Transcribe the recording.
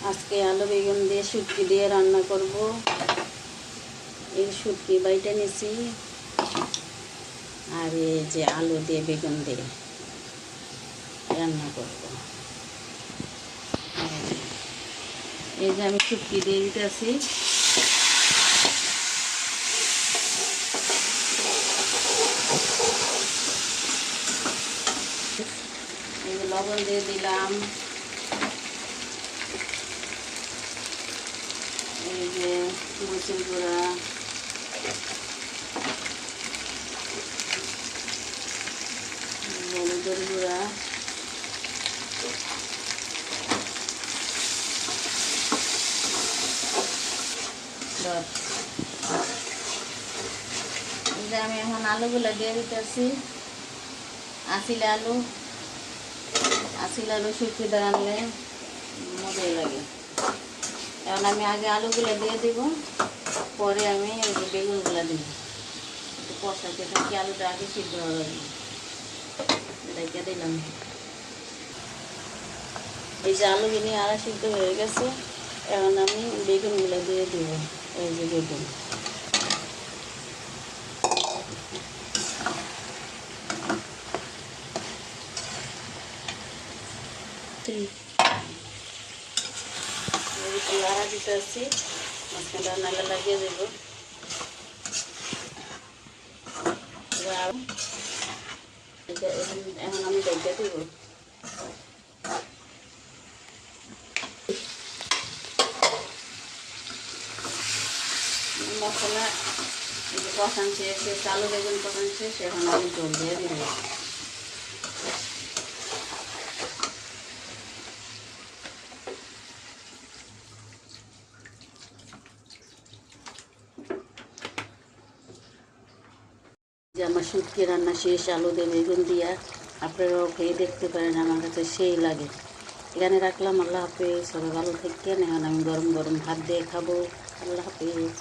আজকে আলু বেগুন দিয়ে শুটকি দিয়ে রান্না করব। এই শুটকি বাইটা নিছি, আর এই যে আলু দিয়ে বেগুন দিয়ে রান্না করব। এই যে আমি শুটকি দিয়ে দিতেছি। এই যে লবণ দিয়ে দিলাম, এই যে মরিচের গুঁড়া, হলুদের গুঁড়া, এই যে আমি এখন আলুগুলো দিয়ে দিতেছি। আসিল আলু শুটকি দিয়ে রান্নলে মজাই লাগে। এখন আমি আগে আলুগুলো দিয়ে দিব, পরে আমি এই যে বেগুনগুলো দিব। কষাতে থাকি, আলুটা আগে সিদ্ধ হবে, রেখে দিলাম। এই যে আলুগুলি আড়া সিদ্ধ হয়ে গেছে, এখন আমি বেগুনগুলো দিয়ে দিব। এই যে বেগুন, আড়া দিতে আসছি, মাঝখানটা নালে লাগিয়ে দেবো। এখন আমি রেখে দিব। মশলা এই যে কষান শেষ, আলু বেগুন কষান শেষ, এখন আমি জল দিয়ে দিব। যে আমার শুটকি রান্না শেষ আলু দিয়ে বেগুন দিয়া, আপনারাও খেয়ে দেখতে পারেন, আমার কাছে সেই লাগে। এখানে রাখলাম। আল্লাহ হাফেজ, সবাই ভালো থাকেন। এখন আমি গরম গরম ভাত দিয়ে খাবো। আল্লাহ হাফেজ।